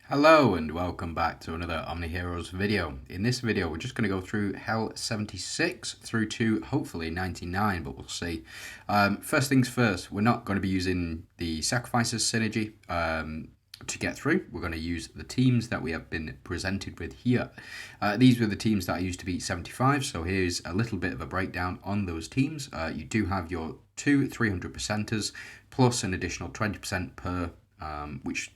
Hello and welcome back to another OMNIHEROES video. In this video we're just going to go through Hell 76 through to hopefully 99, but we'll see. First things first, we're not going to be using the Sacrifices synergy to get through. We're going to use the teams that we have been presented with here. These were the teams that I used to beat 75, so here's a little bit of a breakdown on those teams. You do have your two 300%ers plus an additional 20% per, which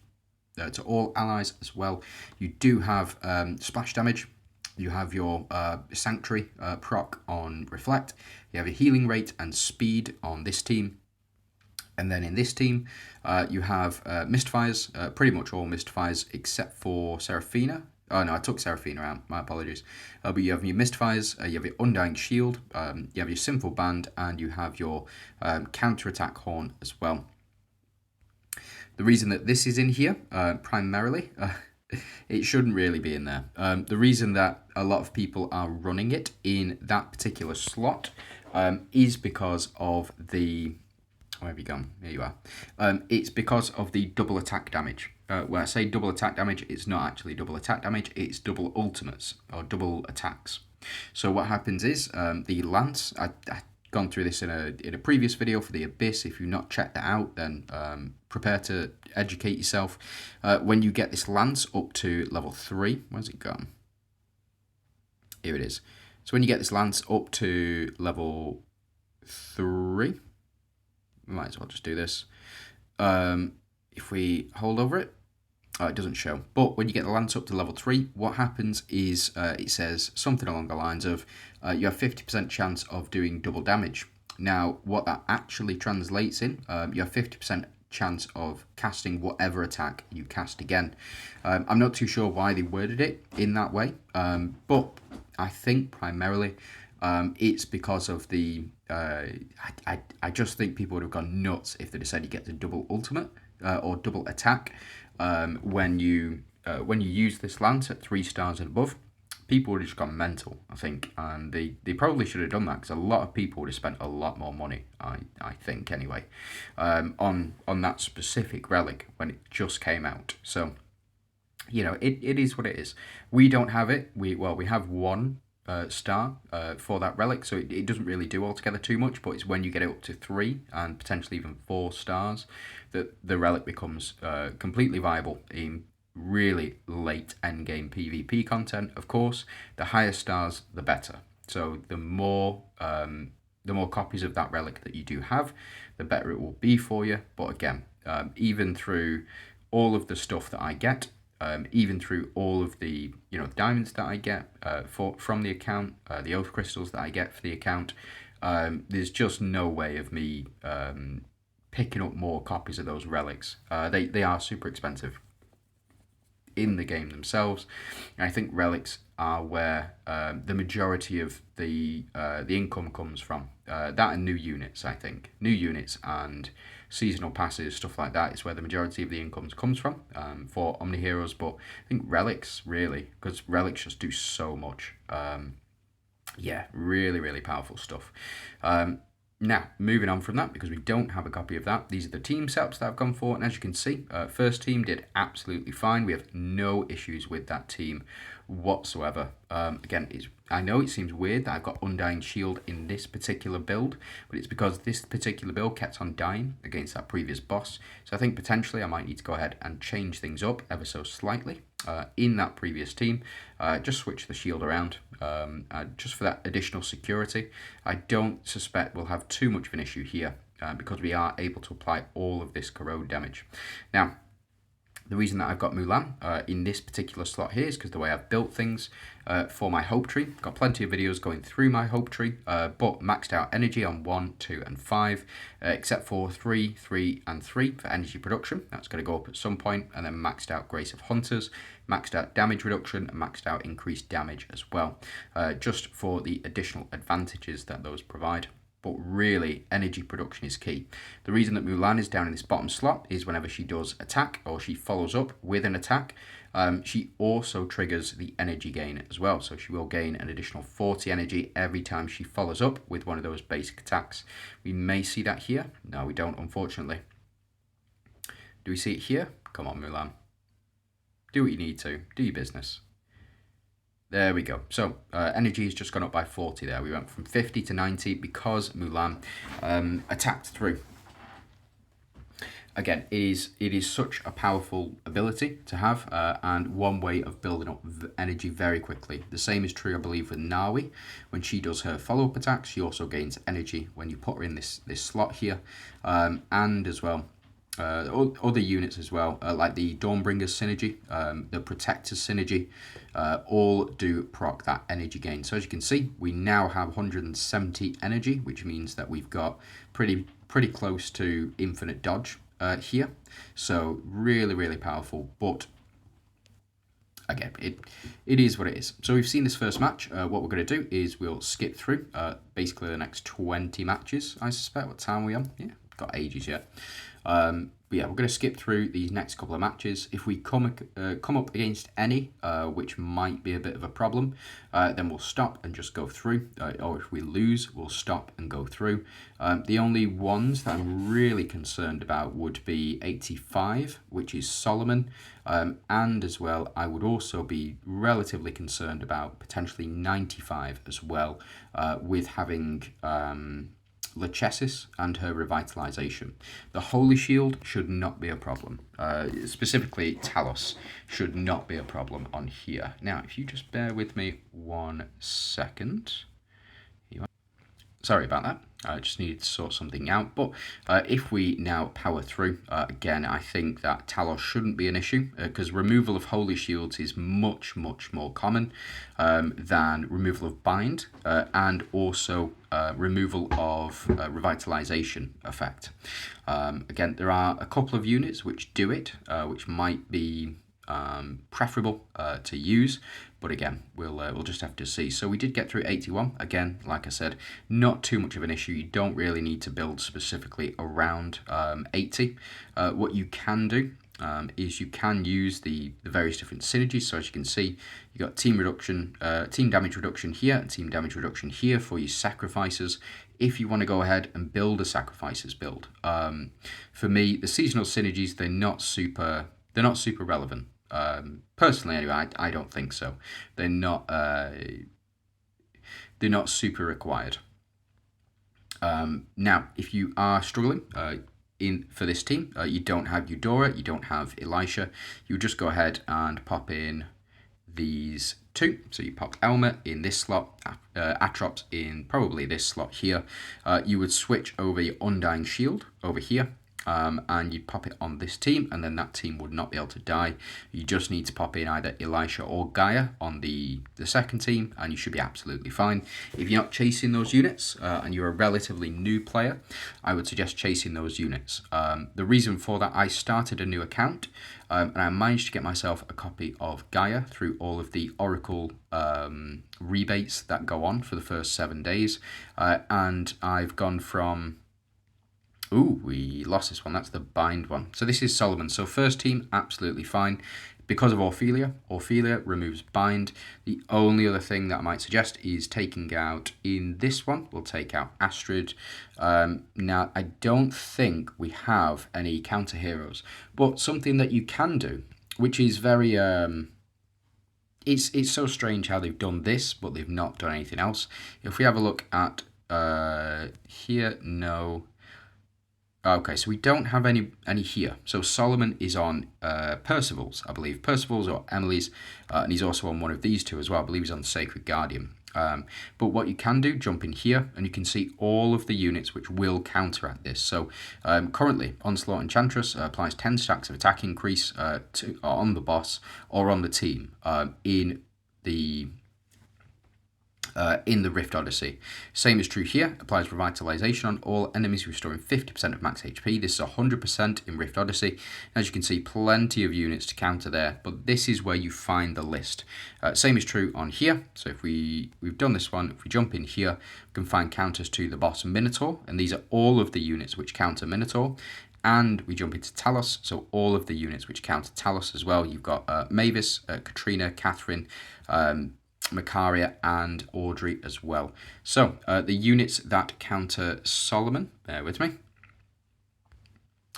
to all allies as well. You do have splash damage. You have your Sanctuary proc on Reflect. You have your healing rate and speed on this team. And then in this team, you have Mistfires, pretty much all Mistfires except for Seraphina. Oh no, I took Seraphina out, my apologies. But you have your Mistfires, you have your Undying Shield, you have your Sinful Band, and you have your Counter-Attack Horn as well. The reason that this is in here, primarily, it shouldn't really be in there. The reason that a lot of people are running it in that particular slot is because of the... Where have you gone? There you are. It's because of the double attack damage. When I say double attack damage, it's not actually double attack damage, it's double ultimates, or double attacks. So what happens is, the Lance... I gone through this in a previous video for the Abyss. If you've not checked that out, then prepare to educate yourself. When you get this Lance up to level 3, where's it gone? Here it is. So when you get this Lance up to level 3, we might as well just do this. If we hold over it, it doesn't show. But when you get the Lance up to level 3, what happens is it says something along the lines of you have 50% chance of doing double damage. Now, what that actually translates in, you have 50% chance of casting whatever attack you cast again. I'm not too sure why they worded it in that way, but I think primarily it's because of the... I just think people would have gone nuts if they'd have said you get the double ultimate or double attack. When you use this Lance at 3 stars and above, people would have just gone mental, I think, and they probably should have done that because a lot of people would have spent a lot more money, I think anyway, on that specific relic when it just came out. So, you know, it is what it is. We don't have it. We have 1 star for that relic, so it doesn't really do altogether too much, but it's when you get it up to 3 and potentially even 4 stars that the relic becomes completely viable in really late endgame PvP content. Of course, the higher stars, the better. So the more copies of that relic that you do have, the better it will be for you. But again, even through all of the stuff that I get, even through all of the diamonds that I get from the account, the oath crystals that I get for the account, there's just no way of me picking up more copies of those relics. They are super expensive in the game themselves. And I think relics are where the majority of the income comes from. That and new units, I think. New units and seasonal passes, stuff like that, is where the majority of the income comes from for OMNIHEROES. But I think relics, really, because relics just do so much. Yeah, really, really powerful stuff. Now, moving on from that, because we don't have a copy of that, these are the team setups that I've gone for, and as you can see, first team did absolutely fine. We have no issues with that team whatsoever. Again, I know it seems weird that I've got Undying Shield in this particular build, but it's because this particular build kept on dying against that previous boss, so I think potentially I might need to go ahead and change things up ever so slightly. In that previous team, just switch the shield around just for that additional security. I don't suspect we'll have too much of an issue here because we are able to apply all of this corrode damage. Now, the reason that I've got Mulan in this particular slot here is because the way I've built things for my hope tree. Got plenty of videos going through my hope tree, but maxed out energy on 1, 2, and 5, except for 3, 3, and 3 for energy production. That's going to go up at some point, and then maxed out Grace of Hunters, maxed out damage reduction, and maxed out increased damage as well, just for the additional advantages that those provide. But really, energy production is key. The reason that Mulan is down in this bottom slot is whenever she does attack or she follows up with an attack, she also triggers the energy gain as well. So she will gain an additional 40 energy every time she follows up with one of those basic attacks. We may see that here. No, we don't, unfortunately. Do we see it here? Come on, Mulan. do what you need to, do your business. There we go. So energy has just gone up by 40 there. We went from 50 to 90 because Mulan attacked through. Again, it is such a powerful ability to have, and one way of building up energy very quickly. The same is true, I believe, with Nawi. When she does her follow-up attack, she also gains energy when you put her in this slot here, and as well, other units as well, like the Dawnbringers synergy, the Protectors synergy, all do proc that energy gain. So as you can see, we now have 170 energy, which means that we've got pretty close to infinite dodge here. So really powerful, but again, it is what it is. So we've seen this first match. What we're going to do is we'll skip through basically the next 20 matches, I suspect. What time are we on? Yeah, got ages yet. But yeah, we're going to skip through these next couple of matches. If we come up against any, which might be a bit of a problem, then we'll stop and just go through. Or if we lose, we'll stop and go through. The only ones that I'm really concerned about would be 85, which is Solomon. And as well, I would also be relatively concerned about potentially 95 as well, with having Lachesis and her revitalization. The Holy Shield should not be a problem. Specifically, Talos should not be a problem on here. Now, if you just bear with me 1 second. Sorry about that. I just needed to sort something out. But if we now power through, again, I think that Talos shouldn't be an issue, because removal of Holy Shields is much more common than removal of Bind, and also removal of revitalization effect. Again, there are a couple of units which do it, which might be preferable to use, but again, we'll just have to see. So we did get through 81. Again, like I said, not too much of an issue. You don't really need to build specifically around 80. What you can do is you can use the various different synergies. So as you can see, you got team damage reduction here, and team damage reduction here for your sacrifices. If you want to go ahead and build a sacrifices build, for me, the seasonal synergies, they're not super relevant. Personally, anyway, I don't think so. They're not super required. Now, if you are struggling for this team, you don't have Eudora, you don't have Elisha, you just go ahead and pop in these two. So you pop Elmer in this slot, Atrops in probably this slot here. You would switch over your Undying Shield over here. And you pop it on this team, and then that team would not be able to die. You just need to pop in either Elisha or Gaia on the second team, and you should be absolutely fine. If you're not chasing those units, and you're a relatively new player, I would suggest chasing those units. The reason for that, I started a new account, and I managed to get myself a copy of Gaia through all of the Oracle rebates that go on for the first 7 days, and I've gone from... Ooh, we lost this one. That's the Bind one. So this is Solomon. So first team, absolutely fine. Because of Orphelia removes Bind. The only other thing that I might suggest is taking out in this one. We'll take out Astrid. Now, I don't think we have any counter heroes, but something that you can do, which is very... It's so strange how they've done this, but they've not done anything else. If we have a look at here, no... Okay, so we don't have any here. So Solomon is on Percival's, I believe. Percival's or Emily's, and he's also on one of these two as well. I believe he's on Sacred Guardian. But what you can do, jump in here, and you can see all of the units which will counteract this. So currently, Onslaught Enchantress applies 10 stacks of attack increase on the boss or on the team in the Rift Odyssey. Same is true here, applies revitalization on all enemies, restoring 50% of max HP. This is 100% in Rift Odyssey. As you can see, plenty of units to counter there, but this is where you find the list. Same is true on here. So if we've done this one, if we jump in here, we can find counters to the boss Minotaur, and these are all of the units which counter Minotaur. And we jump into Talos, so all of the units which counter Talos as well. You've got Mavis, Katrina, Catherine, Macaria, and Audrey as well. So the units that counter Solomon, bear with me.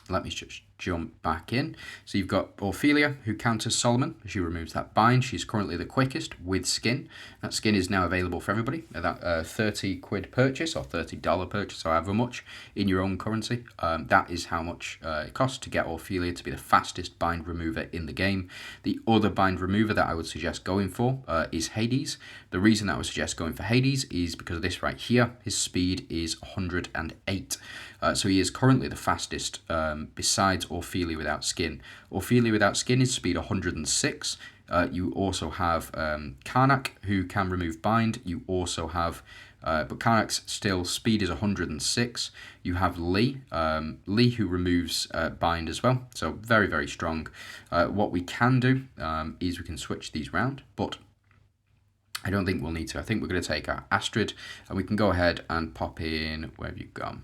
Let me just jump back in. So you've got Ophelia, who counters Solomon. She removes that bind. She's currently the quickest with skin. That skin is now available for everybody at that 30 quid purchase or $30 purchase, or however much in your own currency. That is how much it costs to get Ophelia to be the fastest bind remover in the game. The other bind remover that I would suggest going for is Hades. The reason that I would suggest going for Hades is because of this right here. His speed is 108. So he is currently the fastest besides Ophelia without skin. Ophelia without skin is speed 106. You also have Karnak, who can remove bind. You also have, but Karnak's still speed is 106. You have Lee, who removes bind as well. So very, very strong. What we can do is we can switch these round, but I don't think we'll need to. I think we're going to take our Astrid, and we can go ahead and pop in, where have you gone?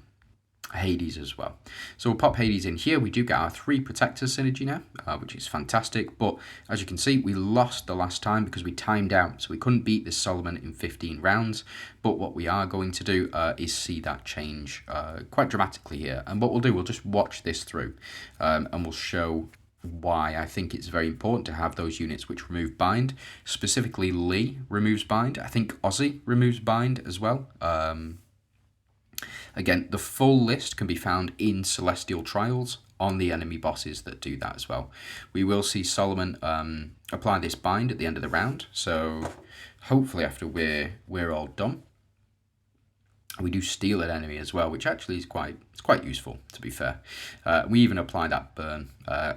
Hades as well. So we'll pop Hades in here. We do get our 3 protectors synergy now, which is fantastic. But as you can see, we lost the last time because we timed out. So we couldn't beat this Solomon in 15 rounds. But what we are going to do is see that change quite dramatically here. And what we'll do, we'll just watch this through and we'll show why I think it's very important to have those units which remove bind. Specifically, Lee removes bind. I think Ozzy removes bind as well. Again, the full list can be found in Celestial Trials on the enemy bosses that do that as well. We will see Solomon apply this bind at the end of the round, so hopefully after we're all done. We do steal an enemy as well, which actually is quite useful, to be fair. We even apply that burn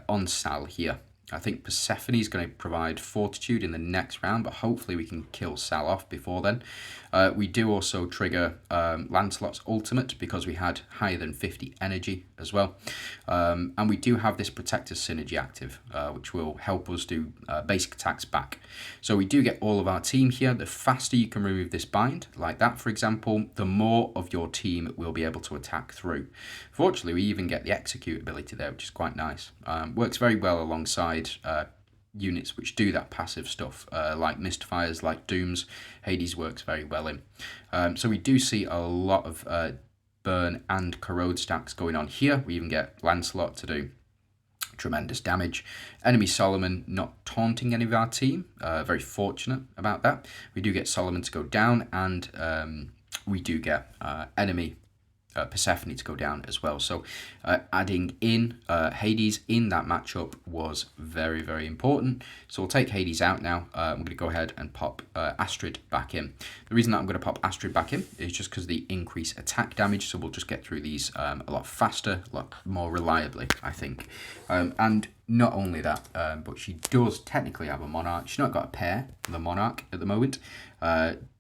on Sal here. I think Persephone is going to provide fortitude in the next round, but hopefully we can kill Sal off before then. We do also trigger Lancelot's ultimate because we had higher than 50 energy as well. And we do have this Protector synergy active, which will help us do basic attacks back. So we do get all of our team here. The faster you can remove this bind, like that for example, the more of your team will be able to attack through. Fortunately, we even get the execute ability there, which is quite nice. Works very well alongside units which do that passive stuff, like Mystifiers, like Dooms. Hades works very well in. So we do see a lot of burn and corrode stacks going on here. We even get Lancelot to do tremendous damage. Enemy Solomon not taunting any of our team. Very fortunate about that. We do get Solomon to go down, and we do get enemy Persephone to go down as well. So adding in Hades in that matchup was very, very important. So we'll take Hades out now. I'm going to go ahead and pop Astrid back in. The reason that I'm going to pop Astrid back in is just because of the increased attack damage. So we'll just get through these a lot faster, a lot more reliably, I think. And not only that, but she does technically have a Monarch. She's not got a pair for the Monarch at the moment.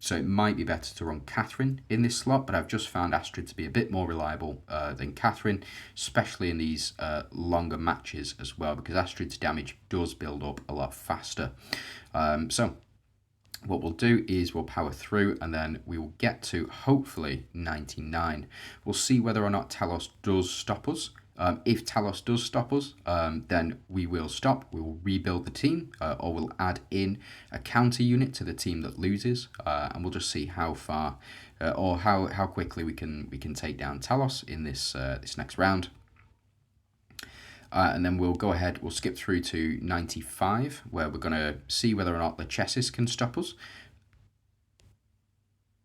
So it might be better to run Catherine in this slot, but I've just found Astrid to be a bit more reliable than Catherine, especially in these longer matches as well, because Astrid's damage does build up a lot faster. So what we'll do is we'll power through, and then we will get to hopefully 99. We'll see whether or not Talos does stop us. If Talos does stop us, then we will stop. We will rebuild the team, or we'll add in a counter unit to the team that loses, and we'll just see how far or how quickly we can take down Talos in this this next round. And then we'll go ahead. We'll skip through to 95, where we're going to see whether or not the Chessis can stop us.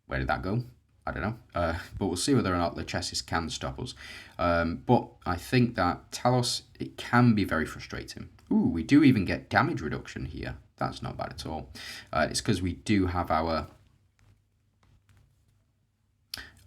Where did that go? I don't know, but we'll see whether or not the Chessis can stop us. But I think that Talos, it can be very frustrating. Ooh, we do even get damage reduction here. That's not bad at all. It's because we do have our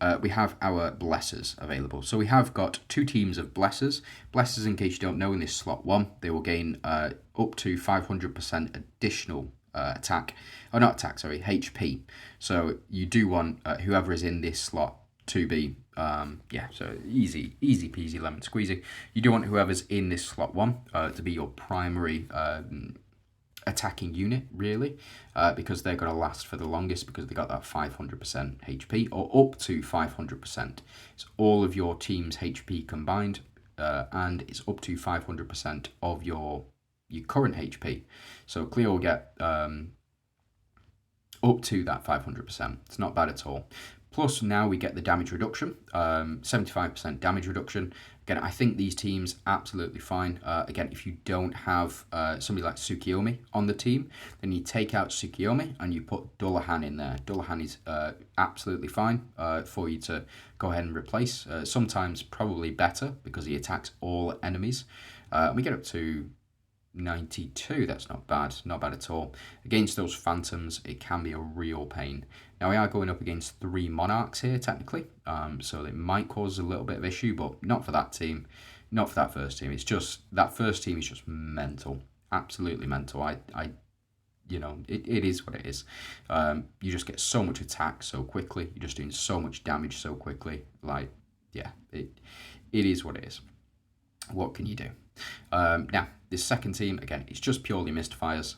Blessers available. So we have got 2 teams of Blessers. Blessers, in case you don't know, in this slot 1, they will gain up to 500% additional attack, or not attack, sorry, HP. So you do want whoever is in this slot to be, so easy peasy lemon squeezy. You do want whoever's in this slot 1 to be your primary attacking unit, really, because they're going to last for the longest, because they got that 500% HP, or up to 500%. It's all of your team's HP combined, and it's up to 500% of your current HP. So Cleo will get up to that 500%. It's not bad at all. Plus now we get the damage reduction, 75% damage reduction. Again, I think these teams absolutely fine. Again, if you don't have somebody like Tsukiyomi on the team, then you take out Tsukiyomi and you put Dullahan in there. Dullahan is absolutely fine for you to go ahead and replace. Sometimes probably better because he attacks all enemies. We get up to 92, that's not bad at all. Against those phantoms, it can be a real pain. Now we are going up against 3 monarchs here technically, so it might cause a little bit of issue, but not for that team, not for that first team. It's just, that first team is just mental, absolutely mental. You know, it is what it is. You just get so much attack so quickly, you're just doing so much damage so quickly, like, yeah, it is what it is. What can you do? Now, this second team, again, it's just purely Mystifiers.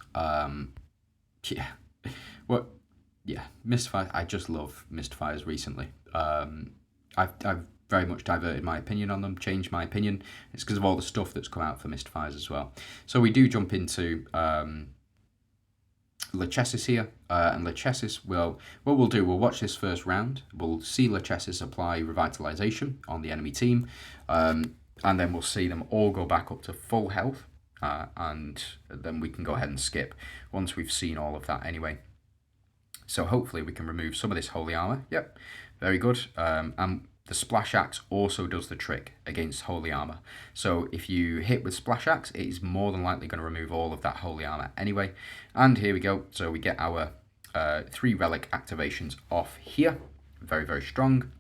Yeah, well, yeah, Mystifiers, I just love Mystifiers recently. I've very much diverted my opinion on them, changed my opinion. It's because of all the stuff that's come out for Mystifiers as well. So we do jump into Lachesis here, and Lachesis will, what we'll do, we'll watch this first round. We'll see Lachesis apply Revitalization on the enemy team. And then we'll see them all go back up to full health, and then we can go ahead and skip once we've seen all of that anyway. So hopefully we can remove some of this holy armor. Yep, very good. And the splash axe also does the trick against holy armor. So if you hit with splash axe, it is more than likely going to remove all of that holy armor anyway. And here we go. So we get our 3 relic activations off here. Very, very strong.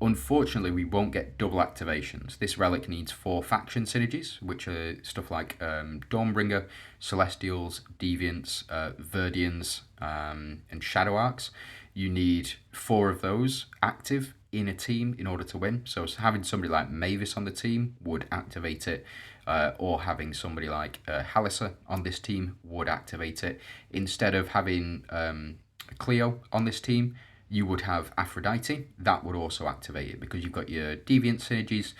Unfortunately, we won't get double activations. This relic needs 4 faction synergies, which are stuff like Dawnbringer, Celestials, Deviants, Verdians, and Shadow Arcs. You need 4 of those active in a team in order to win. So having somebody like Mavis on the team would activate it, or having somebody like Halissa on this team would activate it. Instead of having Cleo on this team, you would have Aphrodite. That would also activate it because you've got your Deviant synergies,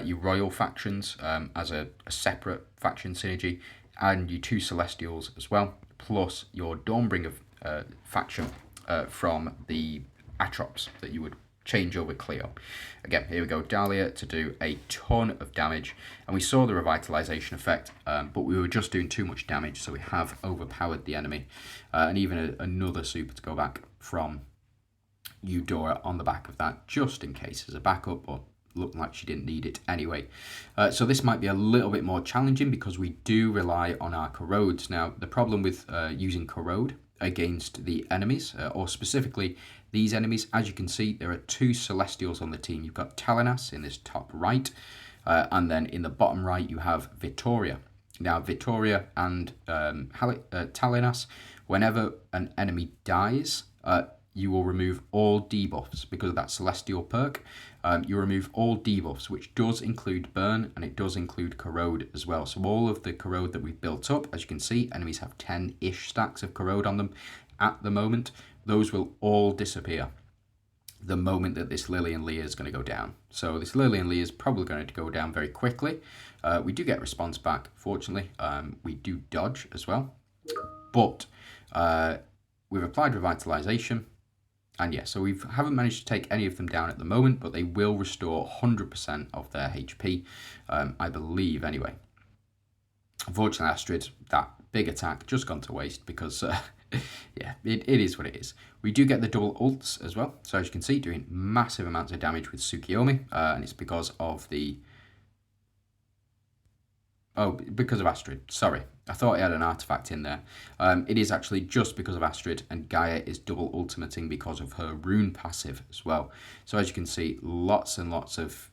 your Royal factions as a separate faction synergy, and your 2 Celestials as well, plus your Dawnbringer faction from the Atrops that you would change over Cleo. Again, here we go, Dahlia to do a ton of damage, and we saw the revitalization effect, but we were just doing too much damage, so we have overpowered the enemy, and even another super to go back from Eudora on the back of that, just in case as a backup, but looked like she didn't need it anyway. So this might be a little bit more challenging because we do rely on our corrodes. Now, the problem with using corrode against the enemies, or specifically these enemies, as you can see, there are 2 Celestials on the team. You've got Talinas in this top right, and then in the bottom right you have Vittoria. Now, Vittoria and Talinas, whenever an enemy dies, you will remove all debuffs because of that Celestial perk. You remove all debuffs, which does include burn, and it does include corrode as well. So all of the corrode that we've built up, as you can see, enemies have 10-ish stacks of corrode on them at the moment. Those will all disappear the moment that this Lillian Leah is going to go down. So this Lillian Leah is probably going to go down very quickly. We do get response back, fortunately. We do dodge as well. But we've applied Revitalization. And yeah, so we haven't managed to take any of them down at the moment, but they will restore 100% of their HP, I believe, anyway. Unfortunately, Astrid, that big attack just gone to waste because, yeah, it is what it is. We do get the double ults as well. So as you can see, doing massive amounts of damage with Tsukiyomi, and it's because of the... Oh, because of Astrid. Sorry. I thought it had an artifact in there. It is actually just because of Astrid, and Gaia is double ultimating because of her rune passive as well. So as you can see, lots and lots of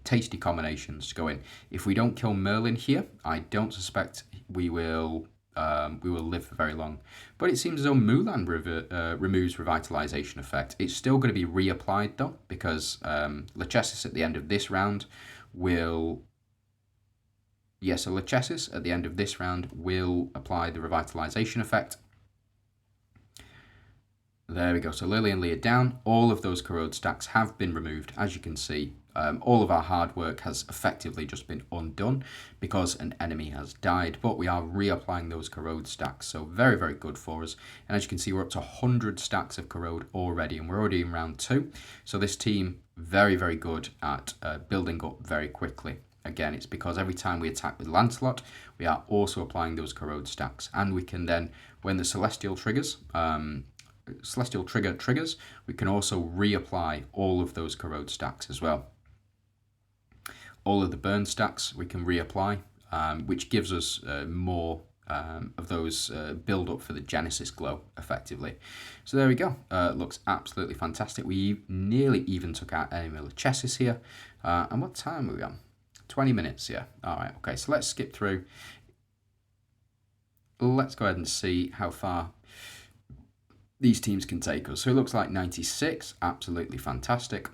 tasty combinations to go in. If we don't kill Merlin here, I don't suspect we will live for very long. But it seems as though Mulan removes Revitalization effect. It's still going to be reapplied though, because Lachesis at the end of this round will... Yeah, so Lachesis at the end of this round will apply the Revitalization effect. There we go. So Lillian Leah down. All of those corrode stacks have been removed, as you can see. All of our hard work has effectively just been undone because an enemy has died, but we are reapplying those corrode stacks, so very, very good for us. And as you can see, we're up to 100 stacks of corrode already, and we're already in round 2. So this team, very, very good at building up very quickly. Again, it's because every time we attack with Lancelot, we are also applying those corrode stacks, and we can then, when the Celestial triggers, triggers, we can also reapply all of those corrode stacks as well. All of the burn stacks we can reapply, which gives us more of those build up for the Genesis glow effectively. So there we go. Looks absolutely fantastic. We nearly even took out enemy chesses here. And what time are we on? 20 minutes, yeah. All right, okay, so let's skip through. Let's go ahead and see how far these teams can take us. So it looks like 96, absolutely fantastic.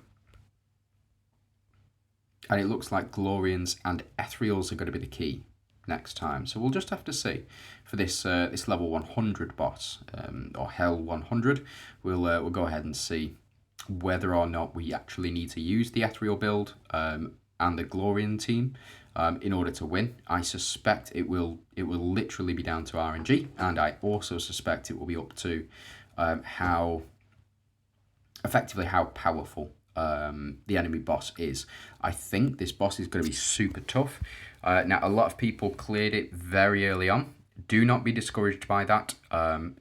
And it looks like Glorians and Ethereals are going to be the key next time. So we'll just have to see for this this level 100 boss, or Hell 100. We'll go ahead and see whether or not we actually need to use the Ethereal build and the Glorian team in order to win. I suspect it will literally be down to RNG, and I also suspect it will be up to how powerful the enemy boss is. I think this boss is going to be super tough. Now, a lot of people cleared it very early on. Do not be discouraged by that.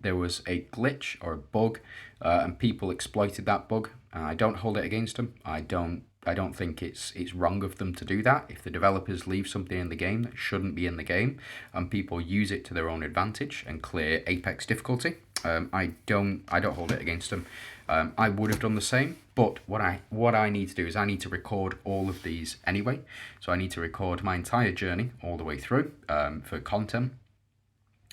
There was a glitch or a bug, and people exploited that bug. I don't hold it against them. I don't think it's wrong of them to do that. If the developers leave something in the game that shouldn't be in the game, and people use it to their own advantage and clear Apex difficulty, I don't hold it against them. I would have done the same, but what I need to do is I need to record all of these anyway. So I need to record my entire journey all the way through for content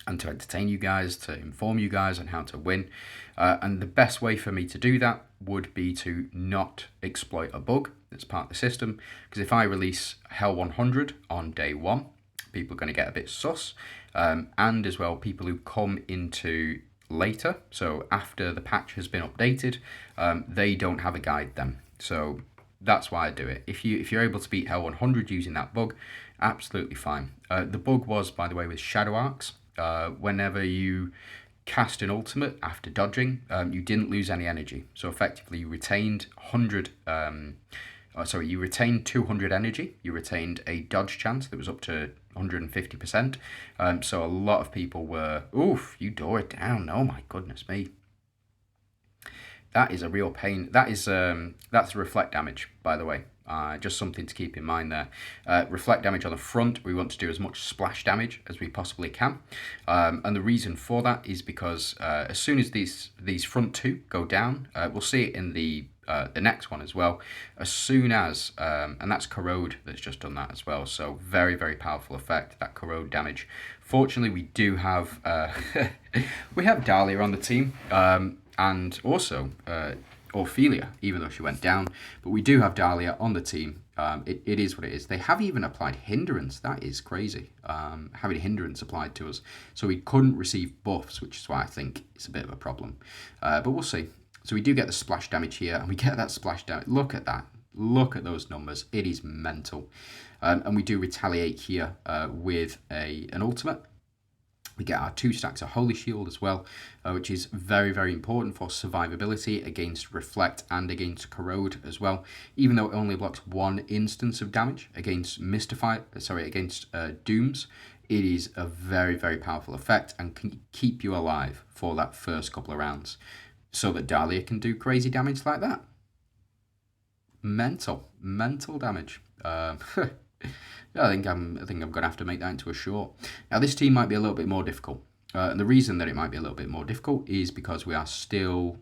and to entertain you guys, to inform you guys on how to win. And the best way for me to do that would be to not exploit a bug that's part of the system. Because if I release Hell 100 on day 1, people are going to get a bit sus. And as well, people who come into later, so after the patch has been updated, they don't have a guide then. So that's why I do it. If you're able to beat Hell 100 using that bug, absolutely fine. The bug was, by the way, with Shadow Arcs. Whenever you cast an ultimate after dodging, you didn't lose any energy. So effectively, you retained 200 energy. You retained a dodge chance that was up to 150%. So a lot of people were, oof, you door it down. Oh my goodness me. That is a real pain. That's reflect damage, by the way. Just something to keep in mind there. Reflect damage on the front, we want to do as much splash damage as we possibly can. And the reason for that is because as soon as these front two go down, we'll see it in the next one as well. As soon as, and that's Corrode that's just done that as well. So very, very powerful effect, that Corrode damage. Fortunately, we do have, we have Dahlia on the team. And also Ophelia, even though she went down. But we do have Dahlia on the team. It is what it is. They have even applied hindrance. That is crazy. Having hindrance applied to us. So we couldn't receive buffs, which is why I think it's a bit of a problem. But we'll see. So we do get the splash damage here, and we get that splash damage. Look at that. Look at those numbers. It is mental. And we do retaliate here with an ultimate. We get our 2 stacks of Holy Shield as well, which is very, very important for survivability against Reflect and against Corrode as well. Even though it only blocks 1 instance of damage against Dooms, it is a very, very powerful effect and can keep you alive for that first couple of rounds, so that Dahlia can do crazy damage like that. Mental damage. I think I'm going to have to make that into a short. Now, this team might be a little bit more difficult. And the reason that it might be a little bit more difficult is because we are still...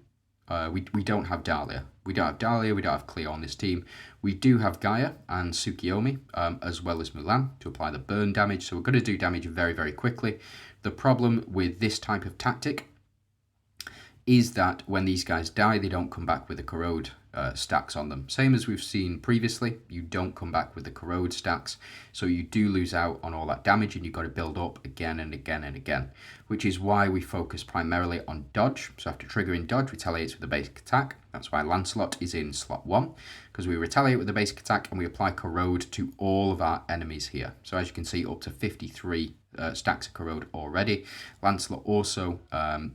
we don't have Dahlia. We don't have Dahlia, we don't have Cleo on this team. We do have Gaia and Tsukiyomi, as well as Mulan, to apply the burn damage. So we're going to do damage very, very quickly. The problem with this type of tactic is that when these guys die, they don't come back with a Corrode stacks on them. Same as we've seen previously, you don't come back with the corrode stacks, so you do lose out on all that damage and you've got to build up again and again and again, which is why we focus primarily on dodge. So after triggering dodge, retaliates with the basic attack. That's why Lancelot is in slot 1, because we retaliate with the basic attack and we apply corrode to all of our enemies here. So as you can see, up to 53 stacks of corrode already. Lancelot also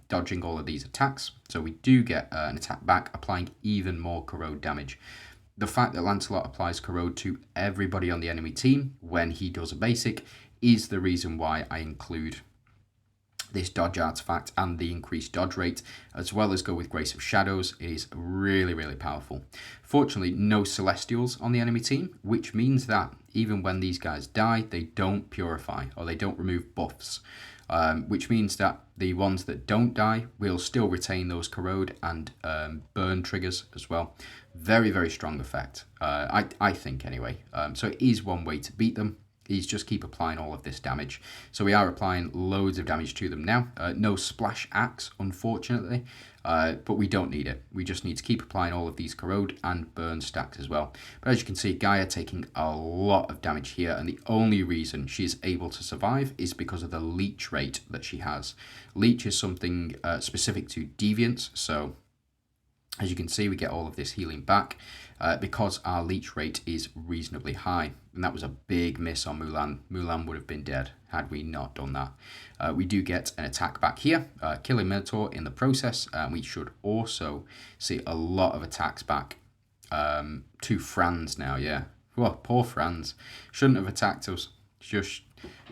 dodging all of these attacks, so we do get an attack back, applying even more corrode damage. The fact that Lancelot applies corrode to everybody on the enemy team when he does a basic is the reason why I include this dodge artifact and the increased dodge rate, as well as go with Grace of Shadows. It is really, really powerful. Fortunately, no Celestials on the enemy team, which means that even when these guys die, they don't purify or they don't remove buffs, which means that the ones that don't die will still retain those corrode and burn triggers as well. Very, very strong effect, I think anyway. So it is one way to beat them, is just keep applying all of this damage. So we are applying loads of damage to them now. No splash axe, unfortunately, but we don't need it. We just need to keep applying all of these corrode and burn stacks as well. But as you can see, Gaia taking a lot of damage here, and the only reason she's able to survive is because of the leech rate that she has. Leech is something specific to deviants, so as you can see, we get all of this healing back because our leech rate is reasonably high. And that was a big miss on Mulan. Mulan would have been dead had we not done that. We do get an attack back here, killing Minotaur in the process. And we should also see a lot of attacks back to Franz now, yeah. Well, poor Franz. Shouldn't have attacked us.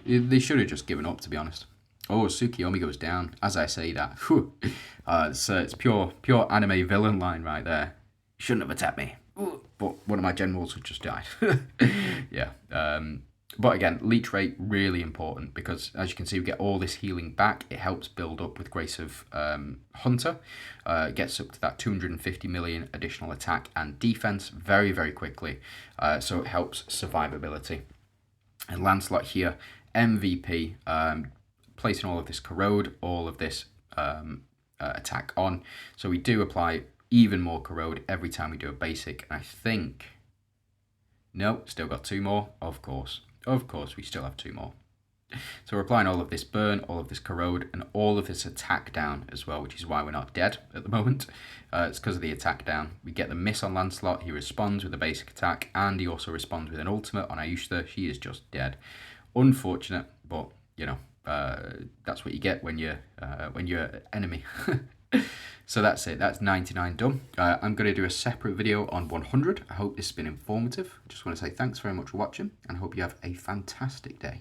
They should have just given up, to be honest. Oh, Tsukiyomi goes down as I say that. It's pure anime villain line right there. Shouldn't have attacked me. But one of my generals had just died. Yeah. But again, leech rate, really important, because as you can see, we get all this healing back. It helps build up with Grace of Hunter. It gets up to that 250 million additional attack and defense very, very quickly. So it helps survivability. And Lancelot here, MVP, placing all of this corrode, all of this attack on. So we do apply even more corrode every time we do a basic. And I think, no, still got 2 more. Of course, we still have 2 more. So we're applying all of this burn, all of this corrode, and all of this attack down as well, which is why we're not dead at the moment. It's because of the attack down. We get the miss on Lancelot. He responds with a basic attack, and he also responds with an ultimate on Ayushta. She is just dead. Unfortunate, but you know, that's what you get when you're enemy. So that's it. That's 99 done. I'm going to do a separate video on 100. I hope this has been informative. I just want to say thanks very much for watching, and hope you have a fantastic day.